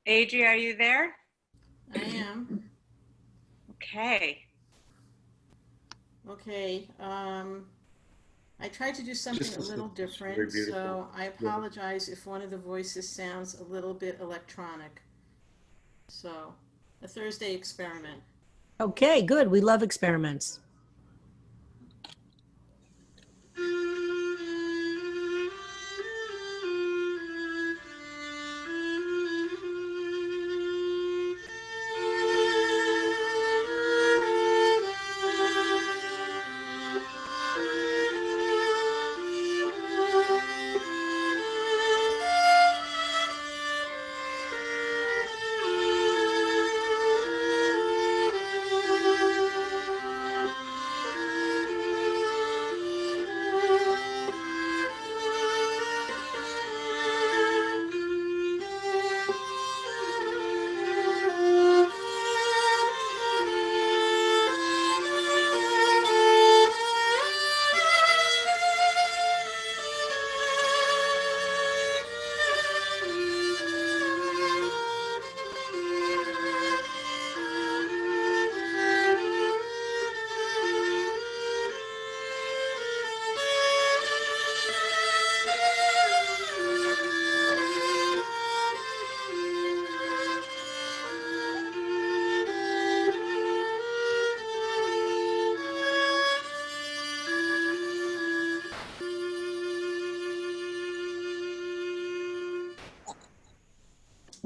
Adri, are you there? I am. Okay. Okay. I tried to do something a little different, Very beautiful. so I apologize if one of the voices sounds a little bit electronic. So, a Thursday experiment. Okay, good. We love experiments.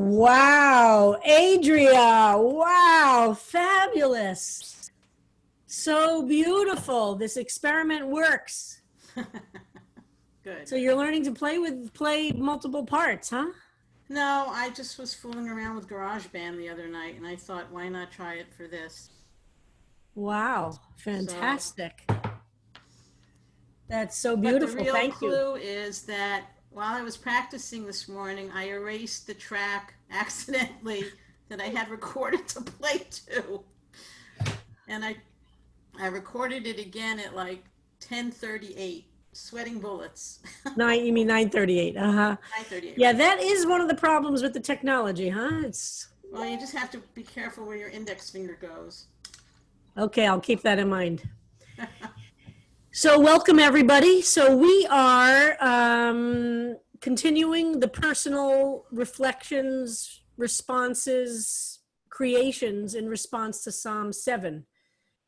Wow, Adria. Wow, fabulous. So beautiful. This experiment works. Good. So you're learning to play multiple parts, huh? No, I just was fooling around with GarageBand the other night, and I thought, why not try it for this? Wow, fantastic. That's so But the beautiful. real Thank you. clue is that while I was practicing this morning, I erased the track accidentally that I had recorded to play to. And I recorded it again at like 10:38, sweating bullets. You mean 9:38. Uh-huh. 9:38. Yeah, that is one of the problems with the technology, huh? Well, you just have to be careful where your index finger goes. Okay, I'll keep that in mind. So welcome everybody. So we are continuing the personal reflections, responses, creations in response to Psalm 7.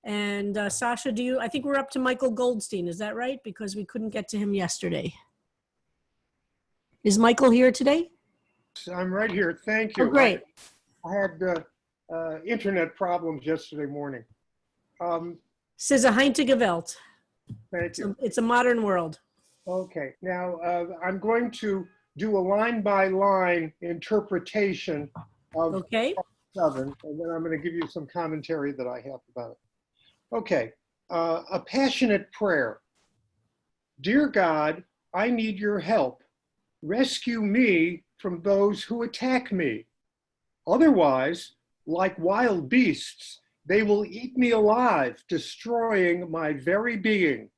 And Sasha, I think we're up to Michael Goldstein, is that right? Because we couldn't get to him yesterday. Is Michael here today? I'm right here. Thank Oh, you. great. I had internet problems yesterday morning. Says a heintige Welt. Thank you. It's a modern world. Okay. Now, I'm going to do a line-by-line interpretation of Okay. 7, and then I'm going to give you some commentary that I have about it. Okay. A passionate prayer. Dear God, I need your help. Rescue me from those who attack me. Otherwise, like wild beasts, they will eat me alive, destroying my very being.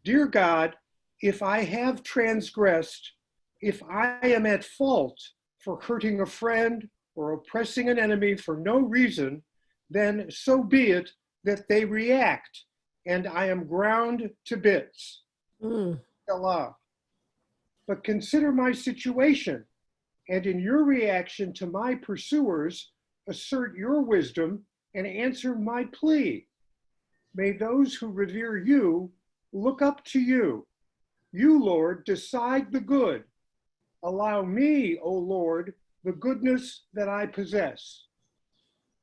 Dear God, if I have transgressed, if I am at fault for hurting a friend or oppressing an enemy for no reason, then so be it that they react and I am ground to bits. Allah. But consider my situation, and in your reaction to my pursuers, assert your wisdom and answer my plea. May those who revere you look up to you. You, Lord, decide the good. Allow me, O Lord, the goodness that I possess.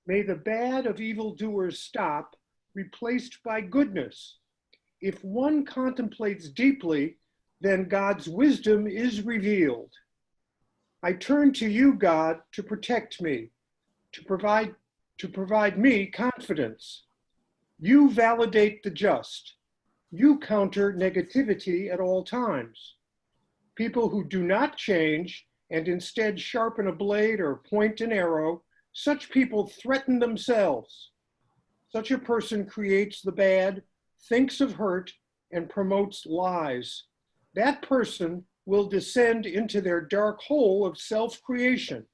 May the bad of evildoers stop, replaced by goodness. If one contemplates deeply, then God's wisdom is revealed. I turn to you, God, to protect me, to provide me confidence. You validate the just. You counter negativity at all times. People who do not change and instead sharpen a blade or point an arrow, such people threaten themselves. Such a person creates the bad, thinks of hurt, and promotes lies. That person will descend into their dark hole of self-creation.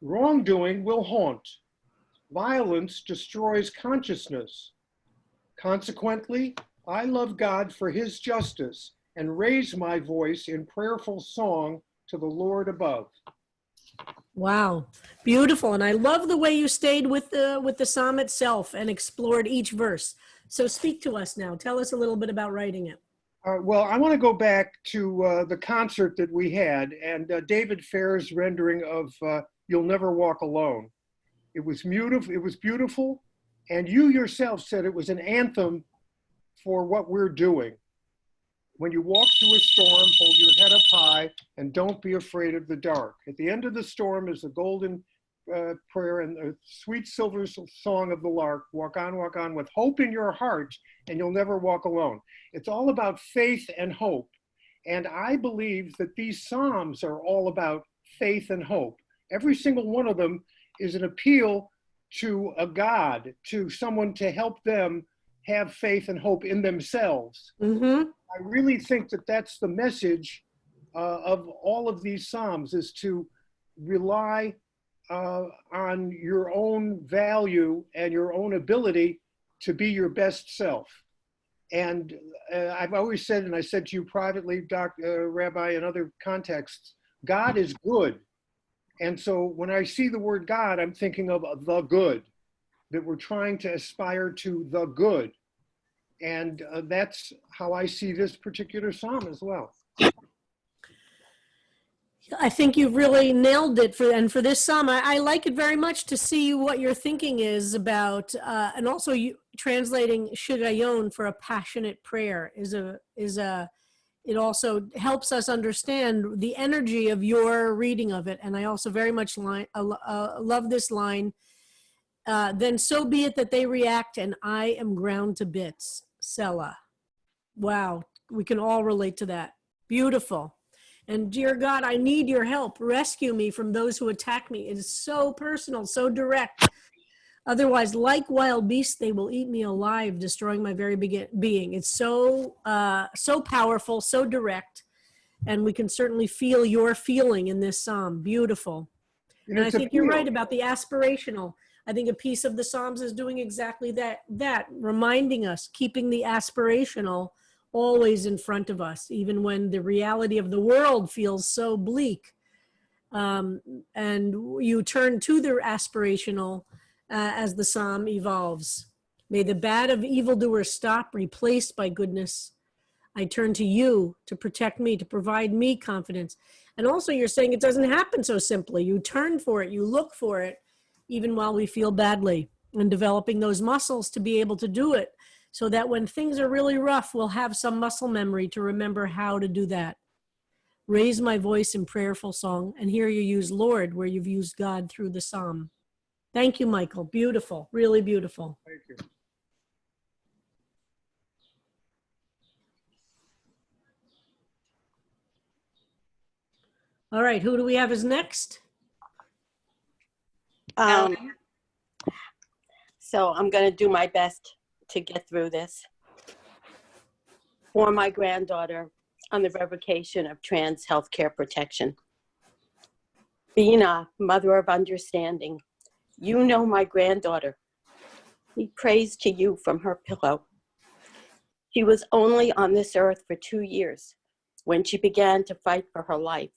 Wrongdoing will haunt. Violence destroys consciousness. Consequently, I love God for his justice and raise my voice in prayerful song to the Lord above. Wow, beautiful. And I love the way you stayed with the psalm itself and explored each verse. So speak to us now. Tell us a little bit about writing it. Well, I want to go back to the concert that we had and David Fair's rendering of You'll Never Walk Alone. It was beautiful. It was beautiful. And you yourself said it was an anthem for what we're doing. When you walk through a storm, hold your head up high and don't be afraid of the dark. At the end of the storm is the golden prayer and the sweet silver song of the lark, walk on with hope in your heart and you'll never walk alone. It's all about faith and hope. And I believe that these Psalms are all about faith and hope. Every single one of them is an appeal to a God, to someone to help them have faith and hope in themselves. Mm-hmm. I really think that that's the message of all of these Psalms, is to rely on your own value and your own ability to be your best self. And I've always said, and I said to you privately, Rabbi, in other contexts, God is good. And so when I see the word God, I'm thinking of the good, that we're trying to aspire to the good. And that's how I see this particular psalm as well. I think you've really nailed it for this psalm. I like it very much to see what your thinking is about, and also you translating shigayon for a passionate prayer it also helps us understand the energy of your reading of it. And I also very much love this line. Then so be it that they react and I am ground to bits. Selah. Wow. We can all relate to that. Beautiful. And dear God, I need your help. Rescue me from those who attack me. It is so personal, so direct. Otherwise, like wild beasts, they will eat me alive, destroying my very being. It's so powerful, so direct. And we can certainly feel your feeling in this psalm. Beautiful. And I think you're right about the aspirational. I think a piece of the Psalms is doing exactly that, reminding us, keeping the aspirational always in front of us, even when the reality of the world feels so bleak. And you turn to the aspirational as the Psalm evolves. May the bad of evildoers stop, replaced by goodness. I turn to you to protect me, to provide me confidence. And also you're saying it doesn't happen so simply. You turn for it, you look for it, even while we feel badly, and developing those muscles to be able to do it so that when things are really rough, we'll have some muscle memory to remember how to do that. Raise my voice in prayerful song, and here you use Lord where you've used God through the psalm. Thank you, Michael. Beautiful, really beautiful. Thank you. All right, who do we have as next? So I'm going to do my best to get through this. For my granddaughter on the revocation of trans healthcare protection. Bina, mother of understanding, you know my granddaughter. He prays to you from her pillow. She was only on this earth for 2 years when she began to fight for her life.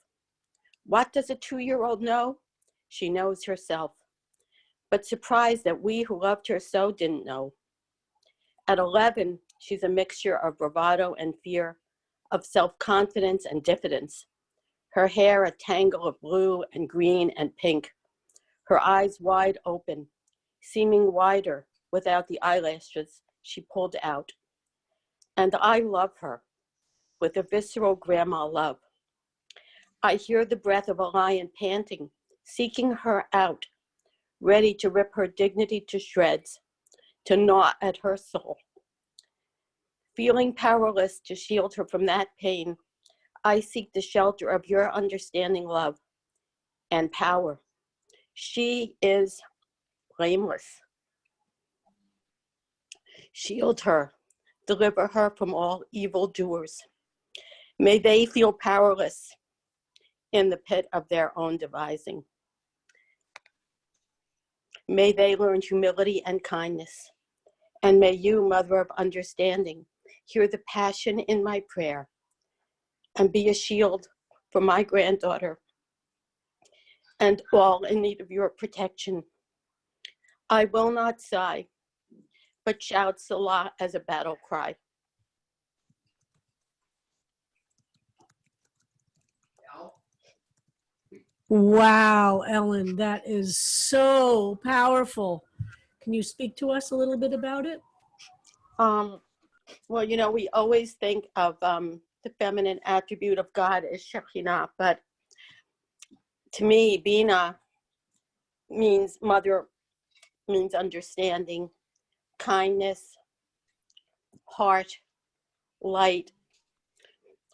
What does a 2-year-old know? She knows herself, but surprised that we who loved her so didn't know. At 11, she's a mixture of bravado and fear, of self-confidence and diffidence. Her hair a tangle of blue and green and pink. Her eyes wide open, seeming wider without the eyelashes she pulled out. And I love her with a visceral grandma love. I hear the breath of a lion panting, seeking her out, ready to rip her dignity to shreds, to gnaw at her soul. Feeling powerless to shield her from that pain, I seek the shelter of your understanding love and power. She is blameless. Shield her, deliver her from all evildoers. May they feel powerless in the pit of their own devising. May they learn humility and kindness. And may you, Mother of Understanding, hear the passion in my prayer and be a shield for my granddaughter and all in need of your protection. I will not sigh, but shout Salah as a battle cry. Wow, Ellen, that is so powerful. Can you speak to us a little bit about it? Well, you know, we always think of the feminine attribute of God as Shekhinah, but to me, Bina means mother, means understanding, kindness, heart, light,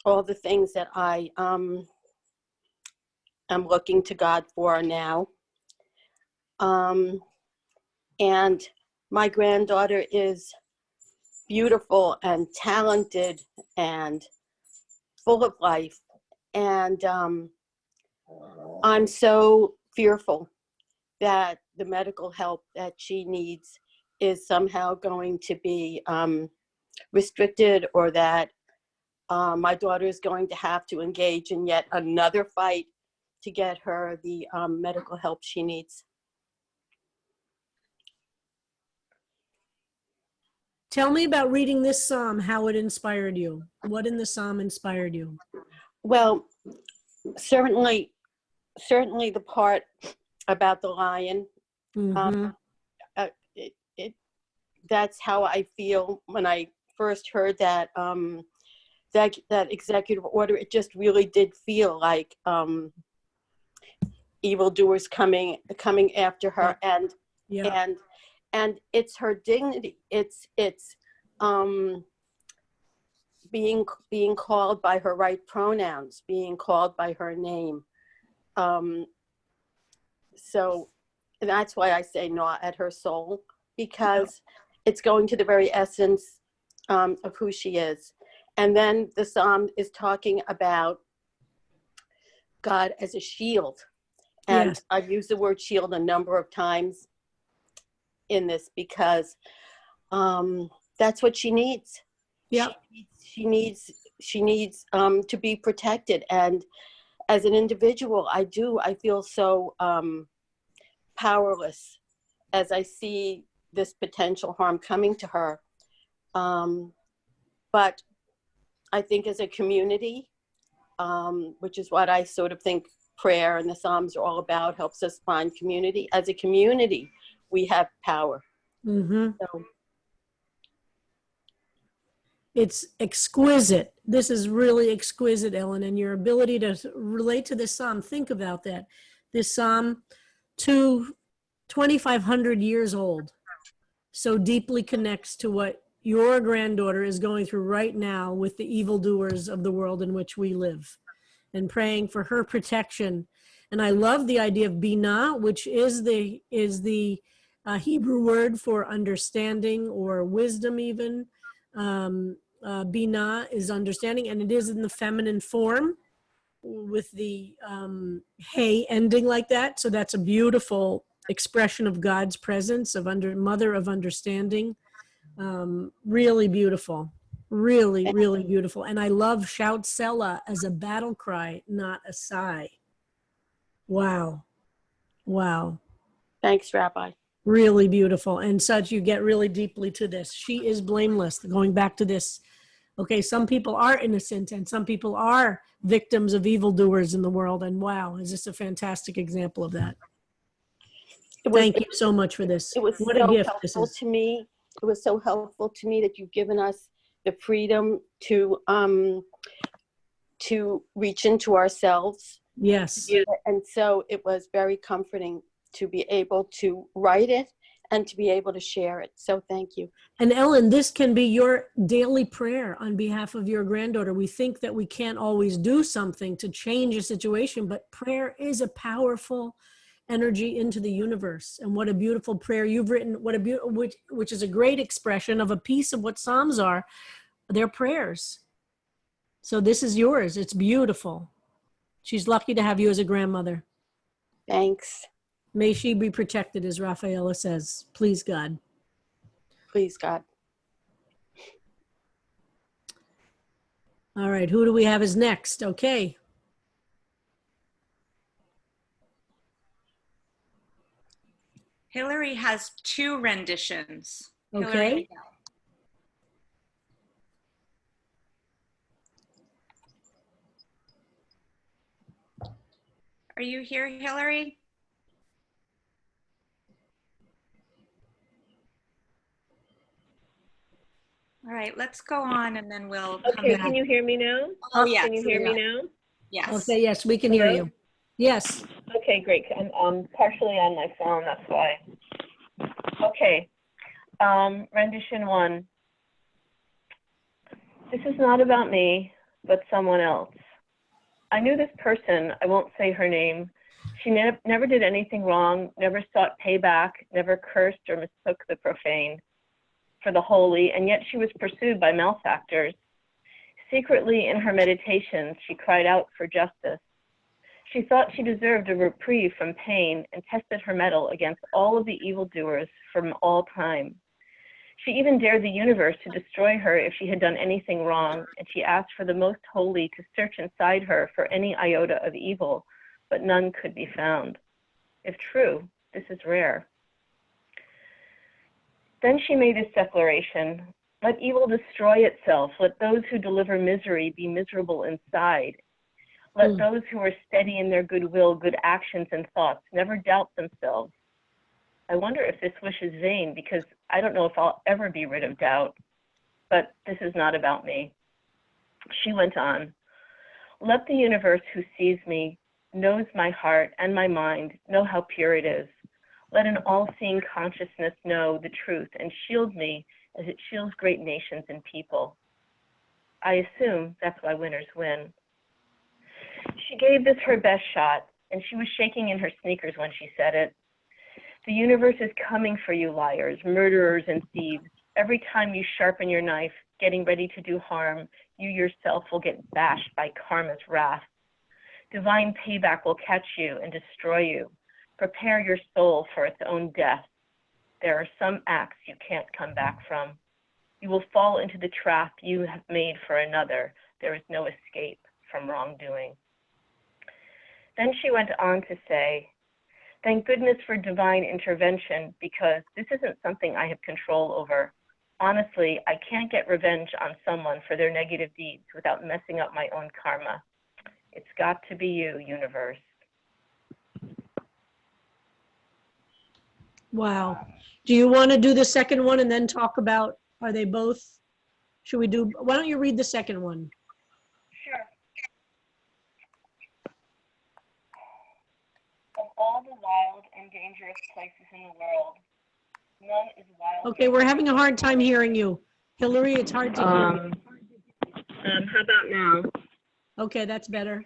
all the things that I am looking to God for now. And my granddaughter is beautiful and talented and full of life. And I'm so fearful that the medical help that she needs is somehow going to be restricted, or that my daughter is going to have to engage in yet another fight to get her the medical help she needs. Tell me about reading this psalm, how it inspired you. What in the psalm inspired you? Well, certainly the part about the lion. Mm-hmm. That's how I feel when I first heard that that executive order. It just really did feel like evildoers coming after her, Yeah. and it's her dignity. It's being called by her right pronouns, being called by her name. So that's why I say gnaw at her soul, because it's going to the very essence of who she is. And then the psalm is talking about God as a shield. And Yes. I've used the word shield a number of times in this because that's what she needs. Yeah. She needs to be protected. And as an individual, I feel so powerless as I see this potential harm coming to her. But I think as a community, which is what I sort of think prayer and the Psalms are all about, helps us find community. As a community, we have power. Mm-hmm. So, It's exquisite. This is really exquisite, Ellen, and your ability to relate to this psalm. Think about that. This psalm, 2,500 years old, so deeply connects to what your granddaughter is going through right now with the evildoers of the world in which we live, and praying for her protection. And I love the idea of Binah, which is the Hebrew word for understanding or wisdom even. Binah is understanding, and it is in the feminine form with the hey ending like that. So that's a beautiful expression of God's presence, of mother of understanding. Really beautiful. Really, really beautiful. And I love shout Selah as a battle cry, not a sigh. Wow. Wow. thanks, Rabbi. Really beautiful. And such, you get really deeply to this. She is blameless. Going back to this. Okay, some people are innocent and some people are victims of evildoers in the world. And wow, is this a fantastic example of that? Thank you so much for this. It was What a so gift this helpful is. to me. It was so helpful to me that you've given us the freedom to reach into ourselves. Yes. And so it was very comforting to be able to write it and to be able to share it. So thank you. And Ellen, this can be your daily prayer on behalf of your granddaughter. We think that we can't always do something to change a situation, but prayer is a powerful energy into the universe. And what a beautiful prayer you've written, which is a great expression of a piece of what Psalms are. They're prayers. So this is yours. It's beautiful. She's lucky to have you as a grandmother. Thanks. May she be protected, as Rafaela says. Please, God. Please, God. All right, who do we have as next? Okay. Hillary has 2 renditions. Okay. Hillary, are you here, Hillary? All right, let's go on and then we'll come Okay, back. can you hear me now? Oh, yes. Can you hear me now? Yes. Okay, yes, we can hear Hello? you. Yes. Okay, great. I'm partially on my phone, that's why. Okay, rendition 1. This is not about me, but someone else. I knew this person, I won't say her name. She never did anything wrong, never sought payback, never cursed or mistook the profane for the holy, and yet she was pursued by malefactors. Secretly in her meditations, she cried out for justice. She thought she deserved a reprieve from pain and tested her mettle against all of the evildoers from all time. She even dared the universe to destroy her if she had done anything wrong, and she asked for the most holy to search inside her for any iota of evil, but none could be found. If true, this is rare. Then she made this declaration: let evil destroy itself. Let those who deliver misery be miserable inside. Let those who are steady in their goodwill, good actions and thoughts never doubt themselves. I wonder if this wish is vain, because I don't know if I'll ever be rid of doubt. But this is not about me. She went on: let the universe who sees me, knows my heart and my mind, know how pure it is. Let an all-seeing consciousness know the truth and shield me as it shields great nations and people. I assume that's why winners win. She gave this her best shot, and she was shaking in her sneakers when she said it. The universe is coming for you, liars, murderers, and thieves. Every time you sharpen your knife, getting ready to do harm, you yourself will get bashed by karma's wrath. Divine payback will catch you and destroy you. Prepare your soul for its own death. There are some acts you can't come back from. You will fall into the trap you have made for another. There is no escape from wrongdoing. Then she went on to say, thank goodness for divine intervention, because this isn't something I have control over. Honestly, I can't get revenge on someone for their negative deeds without messing up my own karma. It's got to be you, universe. Wow. Do you want to do the second one and then talk about, are they both, should we do, why don't you read the second one? Sure. Of all the wild and dangerous places in the world, none is wilder. Okay, we're having a hard time hearing you. Hillary, it's hard to hear you. How about now? Okay, that's better.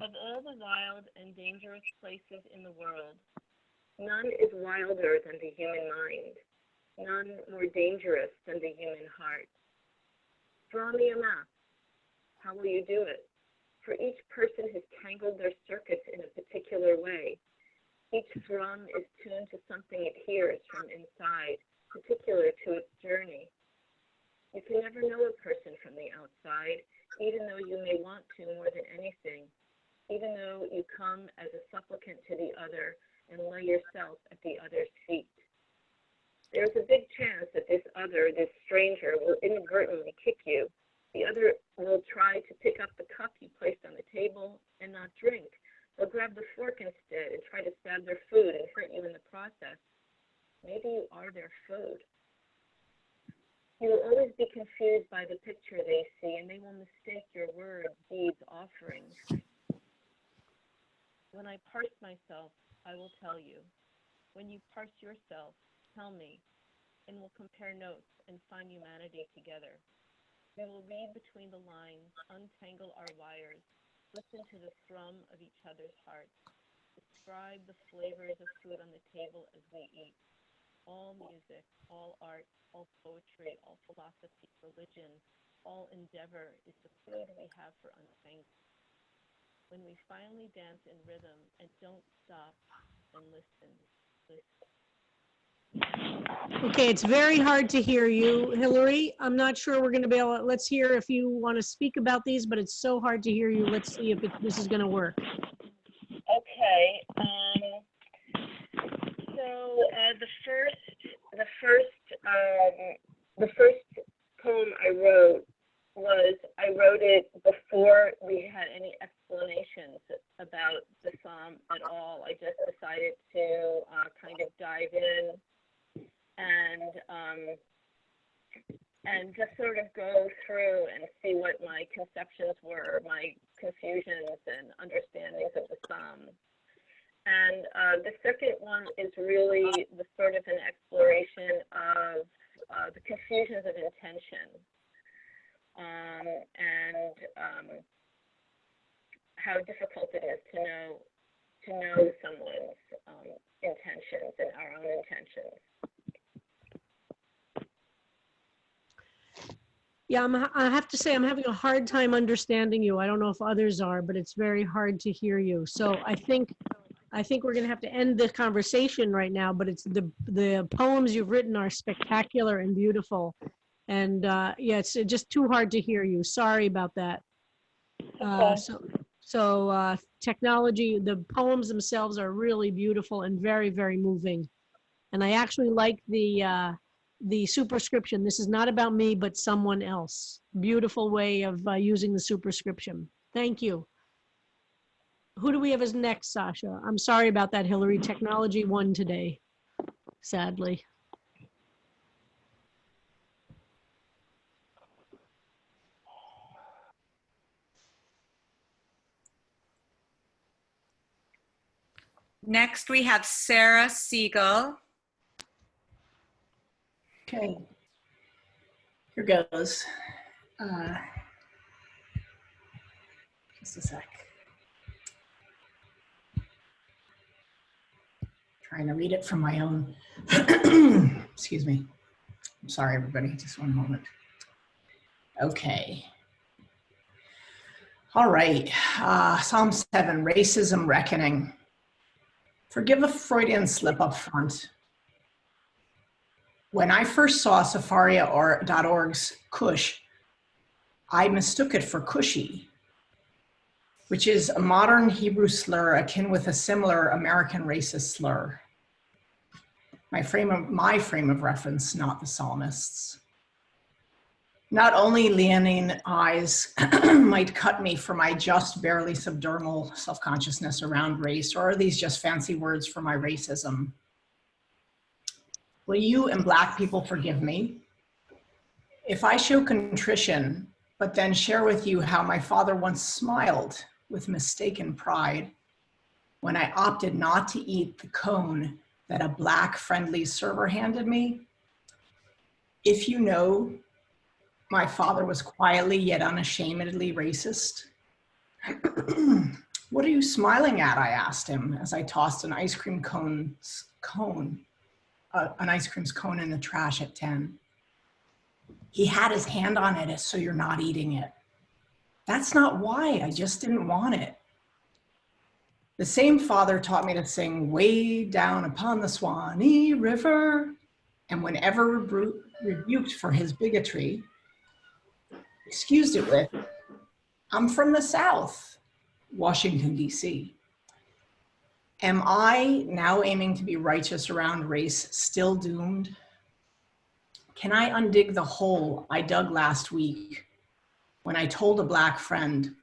Of all the wild and dangerous places in the world, none is wilder than the human mind, none more dangerous than the human heart. Draw me a map. How will you do it? For each person has tangled their circuits in a particular way. Each thrum is tuned to something it hears from inside, particular to its journey. You can never know a person from the outside, even though you may want to more than anything, even though you come as a supplicant to the other and lay yourself at the other's feet. There's a big chance that this other, this stranger, will inadvertently kick you. The other will try to pick up the cup you placed on the table and not drink. They'll grab the fork instead and try to stab their food and hurt you in the process. Maybe you are their food. You will always be confused by the picture they see, and they will mistake your words, deeds, offerings. When I parse myself, I will tell you. When you parse yourself, tell me, and we'll compare notes and find humanity together. We will read between the lines, untangle our wires, listen to the thrum of each other's hearts, describe the flavors of food on the table as we eat. All music, all art, all poetry, all philosophy, religion, all endeavor is the food we have for untangling. when we finally dance in rhythm and don't stop and listen. Okay, it's very hard to hear you, Hillary. I'm not sure we're going to be able to, let's hear if you want to speak about these, but it's so hard to hear you. Let's see if this is going to work. Okay. So the first poem I wrote it before we had any explanations about the psalm at all. I just decided to kind of dive in and just sort of go through and see what my conceptions were, my confusions and understandings of the psalm. And the second one is really the sort of an exploration of the confusions of intention. And how difficult it is to know someone's intentions and our own intentions. Yeah, I have to say I'm having a hard time understanding you. I don't know if others are, but it's very hard to hear you. So I think we're going to have to end the conversation right now, but it's the poems you've written are spectacular and beautiful. And yeah, it's just too hard to hear you. Sorry about that. So technology, the poems themselves are really beautiful and very, very moving. And I actually like the superscription. This is not about me, but someone else. Beautiful way of using the superscription. Thank you. Who do we have as next, Sasha? I'm sorry about that, Hillary. Technology won today, sadly. Next, we have Sarah Siegel. Okay, here goes. Just a sec. Trying to read it from my own. Excuse me. I'm sorry, everybody. Just one moment. Okay. All right. Psalm 7, Racism Reckoning. Forgive a Freudian slip up front. When I first saw Safaria.org's Cush, I mistook it for Cushy, which is a modern Hebrew slur akin with a similar American racist slur. My frame of reference, not the psalmist's. Not only leonine eyes might cut me for my just barely subdermal self-consciousness around race, or are these just fancy words for my racism? Will you and Black people forgive me? If I show contrition, but then share with you how my father once smiled with mistaken pride when I opted not to eat the cone that a Black friendly server handed me, if you know my father was quietly yet unashamedly racist. What are you smiling at? I asked him as I tossed an ice cream's cone in the trash at 10. He had his hand on it, so you're not eating it. That's not why, I just didn't want it. The same father taught me to sing way down upon the Swanee River, and whenever rebuked for his bigotry, excused it with, I'm from the South, Washington, D.C. Am I, now aiming to be righteous around race, still doomed? Can I undig the hole I dug last week when I told a Black friend,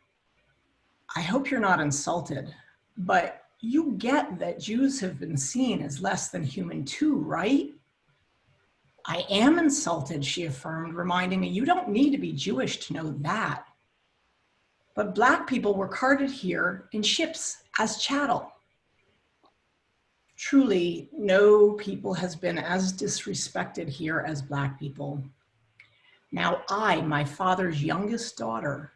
I hope you're not insulted, but you get that Jews have been seen as less than human too, right? I am insulted, she affirmed, reminding me, you don't need to be Jewish to know that. But Black people were carted here in ships as chattel. Truly, no people has been as disrespected here as Black people. Now I, my father's youngest daughter,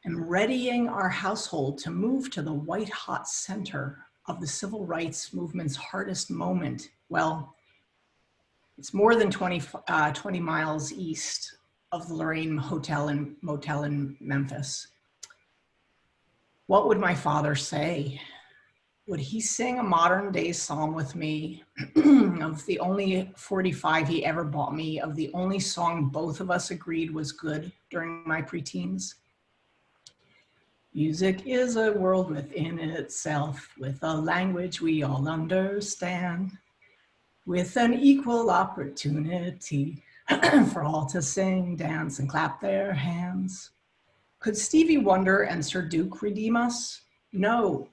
am readying our household to move to the white-hot center of the civil rights movement's hardest moment. Well, it's more than 20 miles east of the Lorraine Hotel and Motel in Memphis. What would my father say? Would he sing a modern day psalm with me of the only 45 he ever bought me, of the only song both of us agreed was good during my preteens? Music is a world within itself, with a language we all understand, with an equal opportunity for all to sing, dance, and clap their hands. Could Stevie Wonder and Sir Duke redeem us? No.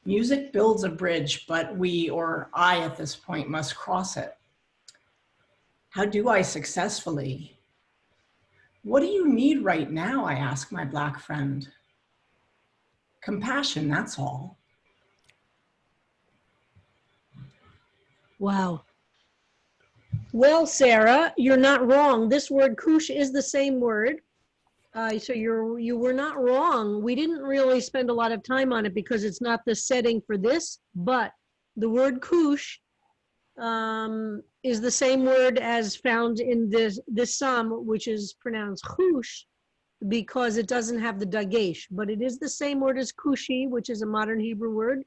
Music builds a bridge, but we, or I at this point, must cross it. How do I successfully? What do you need right now? I ask my Black friend. Compassion, that's all. Wow. Well, Sarah, you're not wrong. This word kush is the same word. So you were not wrong. We didn't really spend a lot of time on it because it's not the setting for this, but the word kush is the same word as found in this psalm, which is pronounced chush, because it doesn't have the dagesh, but it is the same word as kushi, which is a modern Hebrew word.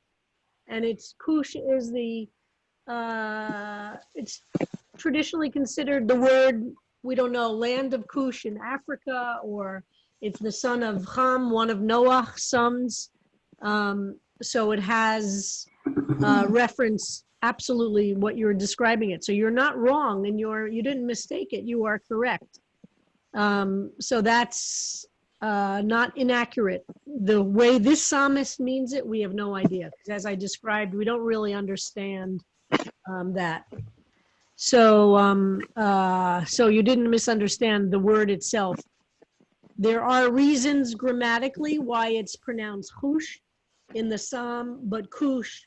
And it's kush is it's traditionally considered the word, we don't know, land of Cush in Africa, or it's the son of Ham, one of Noah's sons. So it has reference absolutely what you're describing it. So you're not wrong, and you didn't mistake it. You are correct. So that's not inaccurate. The way this psalmist means it, we have no idea. Because as I described, we don't really understand that. So you didn't misunderstand the word itself. There are reasons grammatically why it's pronounced chush in the psalm, but kush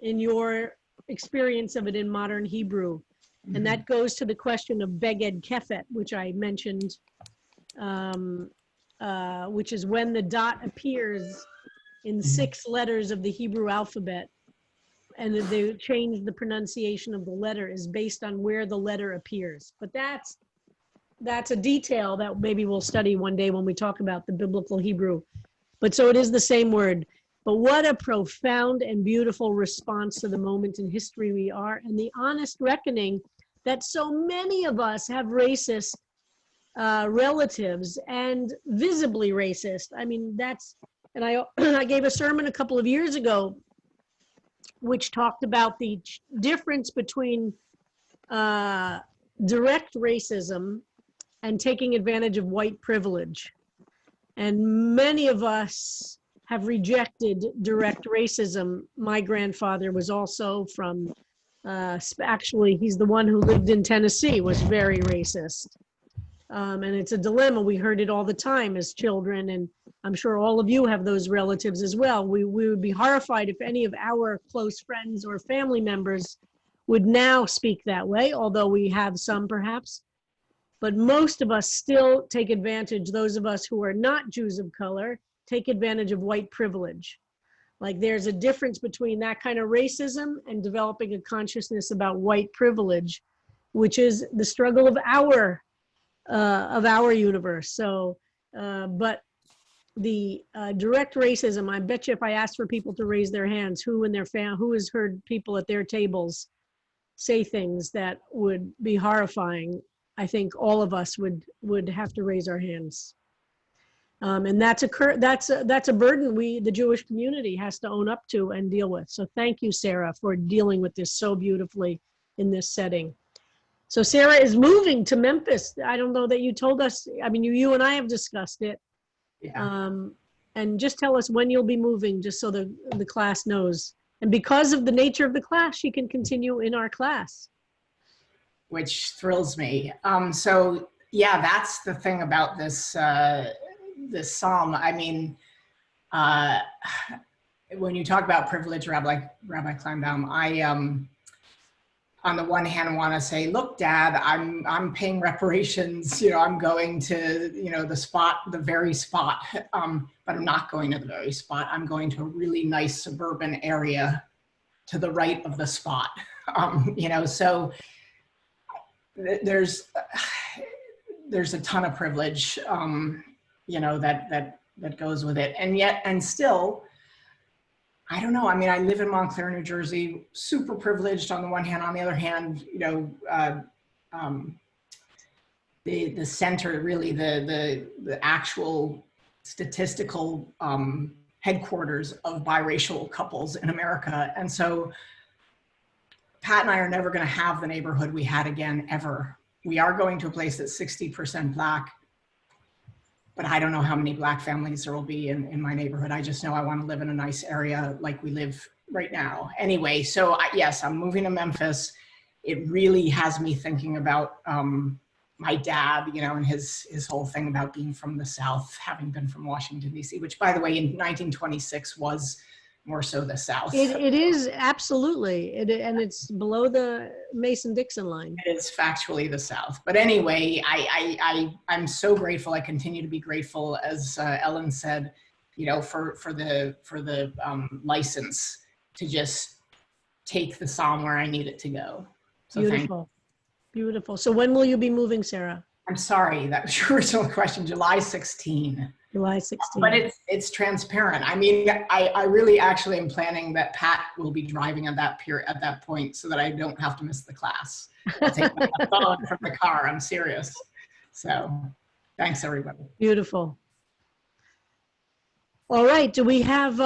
in your experience of it in modern Hebrew. And that goes to the question of beged kefet, which I mentioned, which is when the dot appears in 6 letters of the Hebrew alphabet, and they change the pronunciation of the letter is based on where the letter appears. But that's a detail that maybe we'll study one day when we talk about the biblical Hebrew. But so it is the same word. But what a profound and beautiful response to the moment in history we are, and the honest reckoning that so many of us have racist relatives, and visibly racist. I mean, and I gave a sermon a couple of years ago which talked about the difference between direct racism and taking advantage of white privilege. And many of us have rejected direct racism. My grandfather was also from, actually, he's the one who lived in Tennessee, was very racist. And it's a dilemma. We heard it all the time as children, and I'm sure all of you have those relatives as well. We would be horrified if any of our close friends or family members would now speak that way, although we have some perhaps. But most of us still take advantage, those of us who are not Jews of color, take advantage of white privilege. Like there's a difference between that kind of racism and developing a consciousness about white privilege, which is the struggle of our universe. So, but the direct racism, I bet you if I asked for people to raise their hands, who has heard people at their tables say things that would be horrifying, I think all of us would have to raise our hands. And that's a burden the Jewish community has to own up to and deal with. So thank you, Sarah, for dealing with this so beautifully in this setting. So Sarah is moving to Memphis. I don't know that you told us. I mean, you and I have discussed it. Yeah. And just tell us when you'll be moving, just so the class knows. And because of the nature of the class, she can continue in our class. Which thrills me. So yeah, that's the thing about this this psalm. I mean, when you talk about privilege, Rabbi Kleinbaum, I on the one hand want to say, look, Dad, I'm paying reparations. You know, I'm going to the very spot, but I'm not going to the very spot. I'm going to a really nice suburban area to the right of the spot. So there's a ton of privilege, that that goes with it. And still, I don't know. I mean, I live in Montclair, New Jersey, super privileged on the one hand. On the other hand, you know, the center, really the actual statistical headquarters of biracial couples in America. And so Pat and I are never going to have the neighborhood we had again, ever. We are going to a place that's 60% Black, but I don't know how many Black families there will be in my neighborhood. I just know I want to live in a nice area like we live right now. Anyway, so yes, I'm moving to Memphis. It really has me thinking about my dad, you know, and his whole thing about being from the South, having been from Washington, D.C., which, by the way, in 1926 was more so the South. It is absolutely, and it's below the Mason-Dixon line. It is factually the South. But anyway, I'm so grateful. I continue to be grateful, as Ellen said, you know, for the license to just take the psalm where I need it to go. So Beautiful. Beautiful. So when will you be moving, Sarah? I'm sorry, that was your original question, July 16. July 16. But it's transparent. I mean, I really actually am planning that Pat will be driving at that point so that I don't have to miss the class. I'll take my phone from the car. I'm serious. So thanks, everybody. Beautiful. All right. Do we have,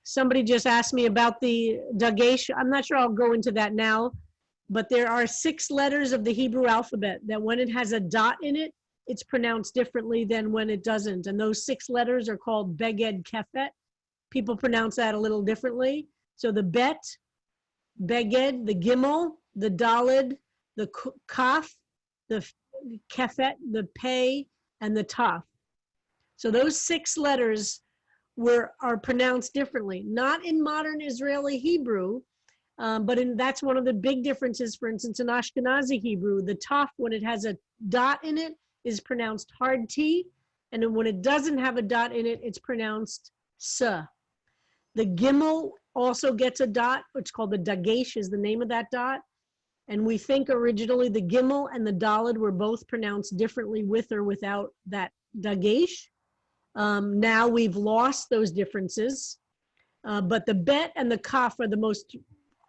somebody just asked me about the Dagesh. I'm not sure I'll go into that now, but there are 6 letters of the Hebrew alphabet that when it has a dot in it, it's pronounced differently than when it doesn't. And those 6 letters are called Beged Kefet. People pronounce that a little differently. So the Bet, Beged, the Gimel, the Daled, the Kaf, the Kefet, the Pei, and the Taf. So those 6 letters are pronounced differently. Not in modern Israeli Hebrew, but that's one of the big differences. For instance, in Ashkenazi Hebrew, the Taf, when it has a dot in it, is pronounced hard T, and then when it doesn't have a dot in it, it's pronounced S. The Gimel also gets a dot. It's called the Dagesh, is the name of that dot. And we think originally the Gimel and the Daled were both pronounced differently with or without that Dagesh. Now we've lost those differences, but the Bet and the Kaf are the most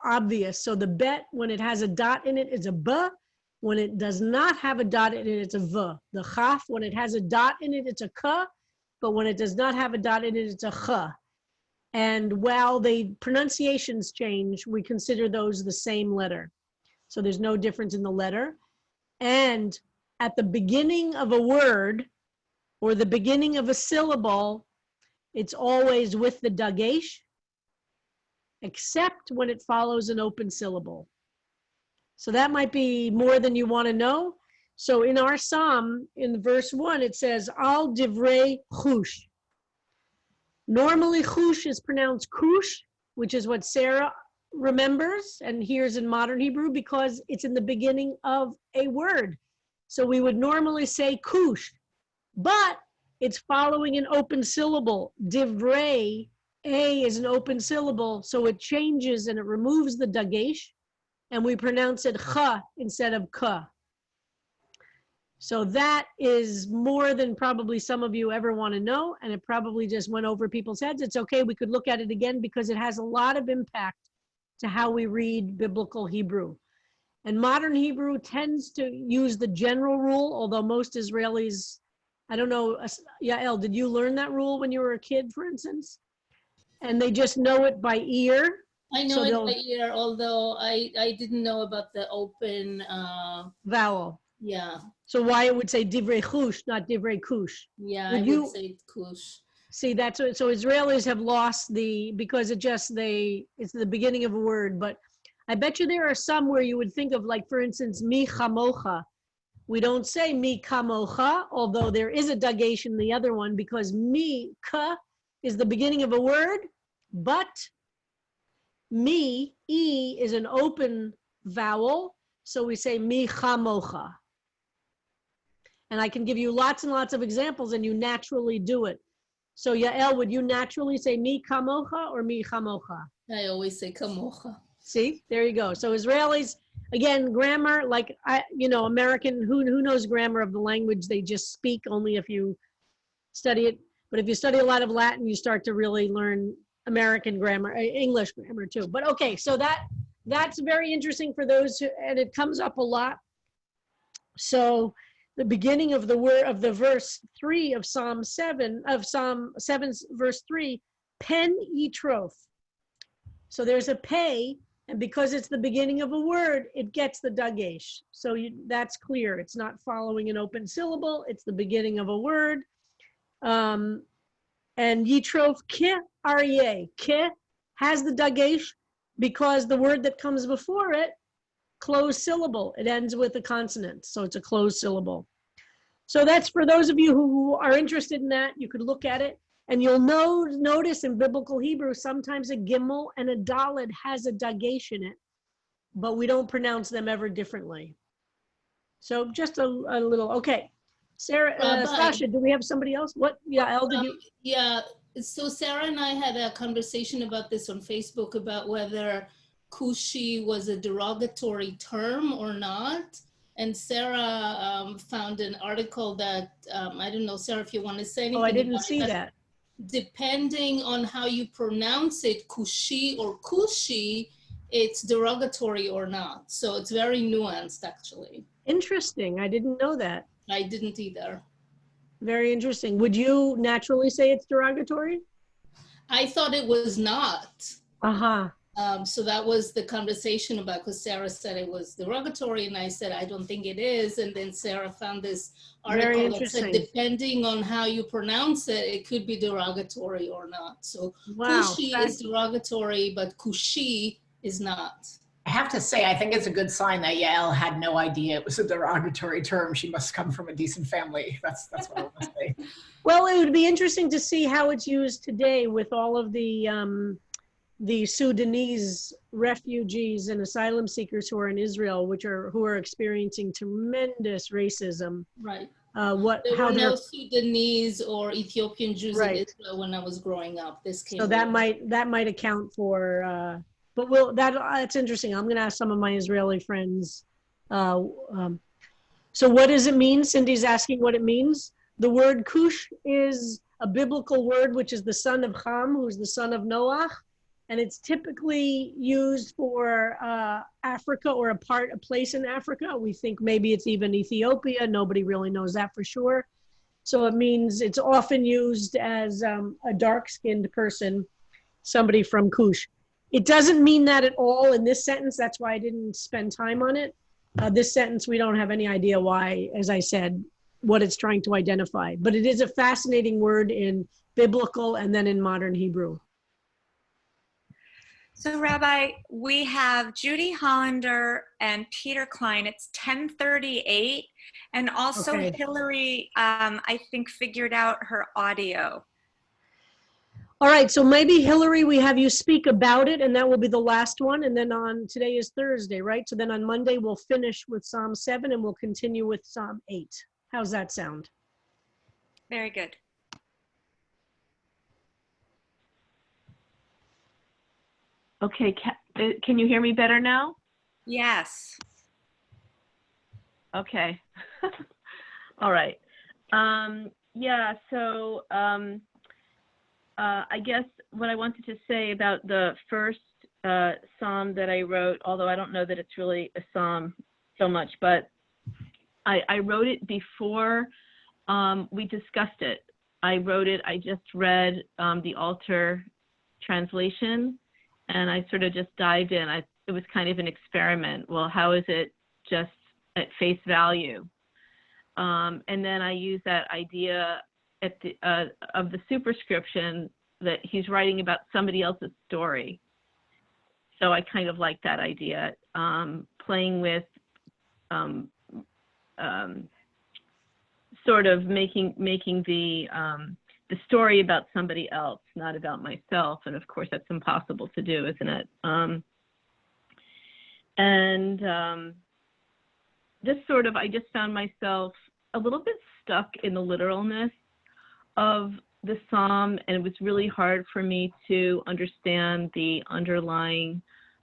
obvious. So the Bet, when it has a dot in it, is a B. When it does not have a dot in it, it's a V. The Chaf, when it has a dot in it, it's a K. But when it does not have a dot in it, it's a Ch. And while the pronunciations change, we consider those the same letter. So there's no difference in the letter. And at the beginning of a word or the beginning of a syllable, it's always with the Dagesh, except when it follows an open syllable. So that might be more than you want to know. So in our psalm, in verse 1, it says, Al divrei chush. Normally, chush is pronounced kush, which is what Sarah remembers and hears in modern Hebrew because it's in the beginning of a word. So we would normally say kush, but it's following an open syllable. Divrei, A is an open syllable, so it changes and it removes the Dagesh, and we pronounce it Cha instead of Ka. So that is more than probably some of you ever want to know, and it probably just went over people's heads. It's okay, we could look at it again because it has a lot of impact to how we read biblical Hebrew. And modern Hebrew tends to use the general rule, although most Israelis, I don't know, Yael, did you learn that rule when you were a kid, for instance? And they just know it by ear. I know it by ear, although I didn't know about the open vowel. Yeah. So why it would say divrei chush, not divrei kush. Yeah, I would say kush. See, that's what, so Israelis have lost because it's the beginning of a word, but I bet you there are some where you would think of, like, for instance, mi chamocha. We don't say mi kamocha, although there is a Dagesh in the other one because mi ka is the beginning of a word, but mi, E, is an open vowel, so we say mi chamocha. And I can give you lots and lots of examples, and you naturally do it. So Yael, would you naturally say mi kamocha or mi chamocha? I always say kamocha. See, there you go. So Israelis, again, grammar, like, American, who knows grammar of the language they just speak, only if you study it. But if you study a lot of Latin, you start to really learn American grammar, English grammar too. But okay, so that's very interesting for those who, and it comes up a lot. So the beginning of the word of the verse 3 of Psalm 7's verse 3, pen e troph. So there's a pay, and because it's the beginning of a word, it gets the dagesh. So that's clear. It's not following an open syllable. It's the beginning of a word. And yitrov ke aryeh. Ke has the dagesh because the word that comes before it, closed syllable. It ends with a consonant, so it's a closed syllable. So that's for those of you who are interested in that. You could look at it, and you'll notice in biblical Hebrew, sometimes a gimel and a daled has a dagesh in it, but we don't pronounce them ever differently. So just a little, okay. Sarah, Sasha, do we have somebody else? What? Yeah, El, did you? Yeah, so Sarah and I had a conversation about this on Facebook about whether Kushi was a derogatory term or not. And Sarah found an article that, I don't know, Sarah, if you want to say anything. Oh, I didn't see that. Depending on how you pronounce it, Kushi or Kushi, it's derogatory or not. So it's very nuanced, actually. Interesting. I didn't know that. I didn't either. Very interesting. Would you naturally say it's derogatory? I thought it was not. Uh-huh. So that was the conversation about, because Sarah said it was derogatory, and I said, I don't think it is. And then Sarah found this article that said, depending on how you pronounce it, it could be derogatory or not. So wow, Kushi is derogatory, but Kushi is not. I have to say, I think it's a good sign that Yael had no idea it was a derogatory term. She must come from a decent family. That's what I want to say. Well, it would be interesting to see how it's used today with all of the Sudanese refugees and asylum seekers who are in Israel, who are experiencing tremendous racism. Right. There were no Sudanese or Ethiopian Jews in Israel when I was growing up. This came. So that might account for. But that's interesting. I'm going to ask some of my Israeli friends. So what does it mean? Cindy's asking what it means. The word Cush is a biblical word, which is the son of Ham, who's the son of Noah. And it's typically used for Africa or a place in Africa. We think maybe it's even Ethiopia. Nobody really knows that for sure. So it means it's often used as a dark-skinned person, somebody from Cush. It doesn't mean that at all in this sentence. That's why I didn't spend time on it. This sentence, we don't have any idea why, as I said, what it's trying to identify. But it is a fascinating word in biblical and then in modern Hebrew. So Rabbi, we have Judy Hollander and Peter Klein. It's 10:38. And also Hillary, I think, figured out her audio. All right, so maybe Hillary, we have you speak about it, and that will be the last one. And then today is Thursday, right? So then on Monday, we'll finish with Psalm 7 and we'll continue with Psalm 8. How's that sound? Very good. Okay, can you hear me better now? Yes. Okay. All right. Yeah, so I guess what I wanted to say about the first psalm that I wrote, although I don't know that it's really a psalm so much, but I wrote it before we discussed it. I just read the Alter translation, and I sort of just dived in. It was kind of an experiment. Well, how is it just at face value? And then I used that idea of the superscription that he's writing about somebody else's story. So I kind of like that idea, playing with sort of making the story about somebody else, not about myself. And of course, that's impossible to do, isn't it? I just found myself a little bit stuck in the literalness of the psalm, and it was really hard for me to understand the underlying,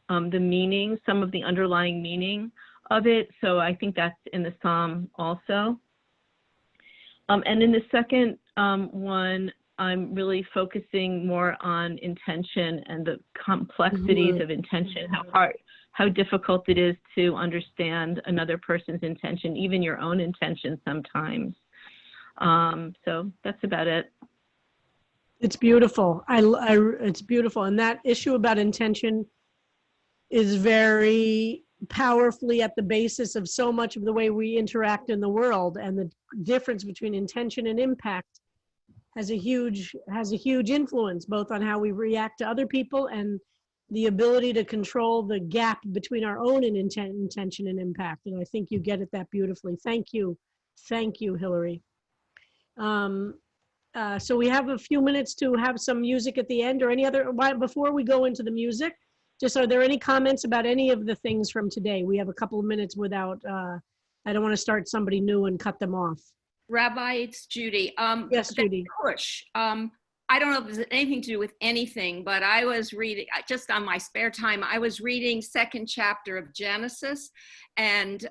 the meaning, some of the underlying meaning of it. So I think that's in the psalm also. And in the second one, I'm really focusing more on intention and the complexities of intention, how difficult it is to understand another person's intention, even your own intention sometimes. So that's about it. It's beautiful. It's beautiful. And that issue about intention is very powerfully at the basis of so much of the way we interact in the world, and the difference between intention and impact has a huge influence both on how we react to other people and the ability to control the gap between our own intention and impact. And I think you get at that beautifully. Thank you, Hillary. So we have a few minutes to have some music at the end, or any other, before we go into the music, just, are there any comments about any of the things from today? We have a couple of minutes without, I don't want to start somebody new and cut them off. Rabbi, it's Judy. Yes, Judy. Push. I don't know if it's anything to do with anything, but I was reading, just on my spare time, I was reading second chapter of Genesis, and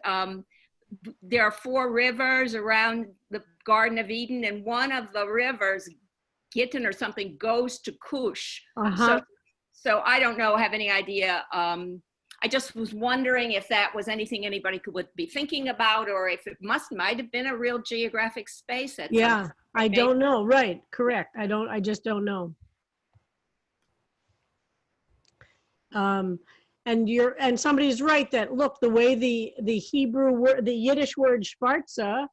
there are 4 rivers around the Garden of Eden, and one of the rivers, Gittin or something, goes to Cush. So I don't know, have any idea. I just was wondering if that was anything anybody would be thinking about, or if it might have been a real geographic space. Yeah, I don't know. Right, correct. I just don't know. And somebody's right that, look, the way the Hebrew word, the Yiddish word schwarze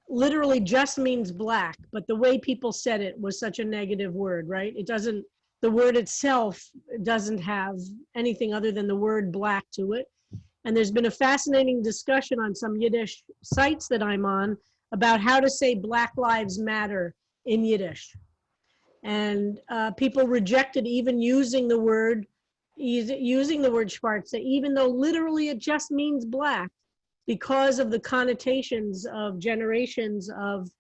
literally just means black, but the way people said it was such a negative word, right? It doesn't, the word itself doesn't have anything other than the word black to it. And there's been a fascinating discussion on some Yiddish sites that I'm on about how to say Black Lives Matter in Yiddish. And people rejected even using the word schwarze, even though literally it just means black, because of the connotations of generations of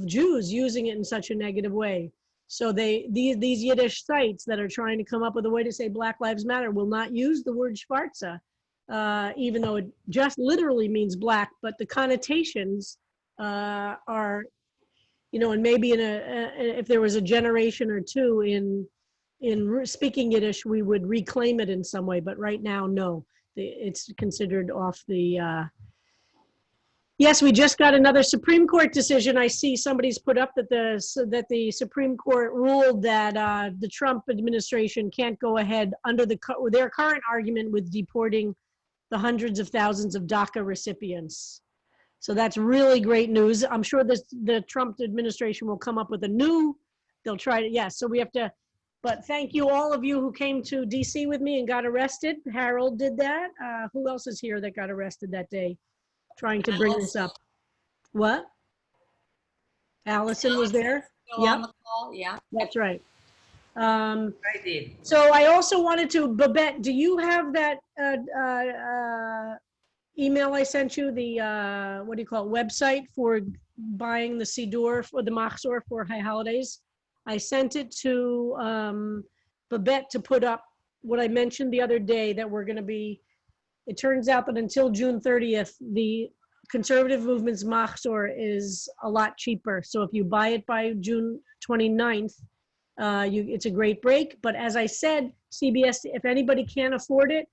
Jews using it in such a negative way. So these Yiddish sites that are trying to come up with a way to say Black Lives Matter will not use the word schwarze, even though it just literally means black, but the connotations are, and maybe if there was a generation or two in speaking Yiddish, we would reclaim it in some way, but right now, no, it's considered off the, yes, we just got another Supreme Court decision. I see somebody's put up that the Supreme Court ruled that the Trump administration can't go ahead under their current argument with deporting the hundreds of thousands of DACA recipients. So that's really great news. I'm sure the Trump administration will come up with they'll try to, yes, so we have to, but thank you all of you who came to DC with me and got arrested. Harold did that. Who else is here that got arrested that day? Trying to bring this up. What? Allison was there? Still on the call, yeah. That's right. I did. So I also wanted to, Babette, do you have that email I sent you, the, what do you call it, website for buying the Siddur for the Machzor for High Holidays? I sent it to Babette to put up what I mentioned the other day, that we're going to be, it turns out that until June 30th, the conservative movement's Machzor is a lot cheaper. So if you buy it by June 29th, it's a great break. But as I said, CBS, if anybody can't afford it,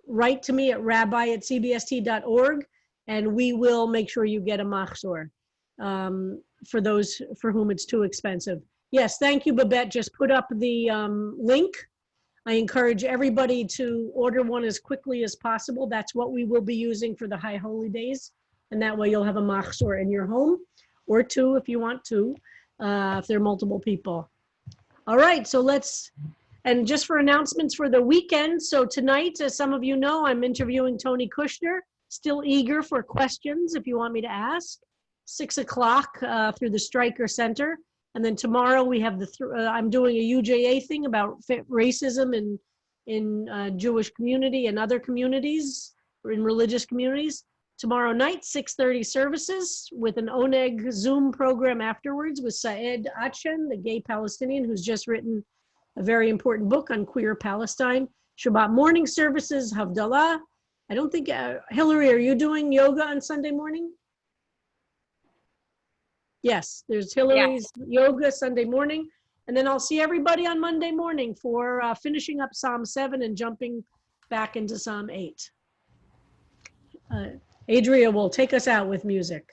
write to me at rabbi@cbst.org, and we will make sure you get a Machzor for those for whom it's too expensive. Yes, thank you, Babette. Just put up the link. I encourage everybody to order one as quickly as possible. That's what we will be using for the High Holy Days. And that way you'll have a Machzor in your home, or 2 if you want to, if there are multiple people. All right, so and just for announcements for the weekend. So tonight, as some of you know, I'm interviewing Tony Kushner, still eager for questions if you want me to ask. 6 o'clock through the Stryker Center. And then tomorrow we have I'm doing a UJA thing about racism in Jewish community and other communities, or in religious communities. Tomorrow night, 6:30 services with an Oneg Zoom program afterwards with Saed Atchen, the gay Palestinian who's just written a very important book on queer Palestine. Shabbat morning services, Havdalah. I don't think, Hillary, are you doing yoga on Sunday morning? Yes, there's Hillary's yoga Sunday morning. And then I'll see everybody on Monday morning for finishing up Psalm 7 and jumping back into Psalm 8. Adria will take us out with music.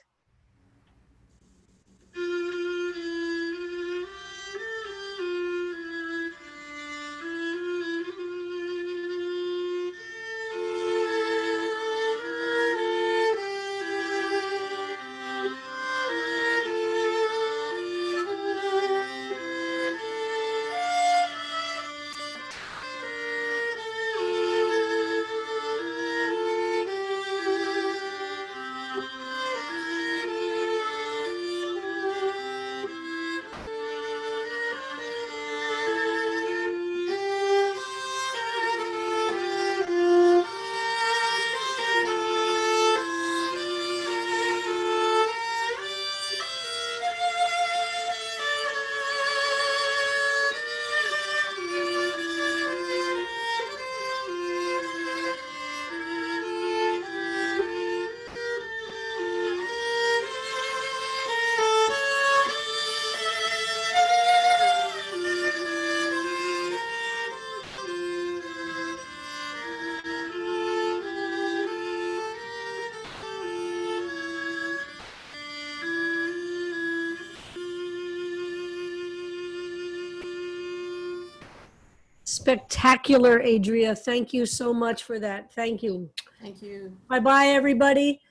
Spectacular, Adria. Thank you so much for that. Thank you. Thank you. Bye-bye, everybody.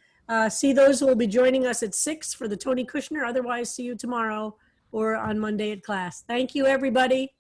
See those who will be joining us at 6 for the Tony Kushner. Otherwise, see you tomorrow or on Monday at class. Thank you, everybody.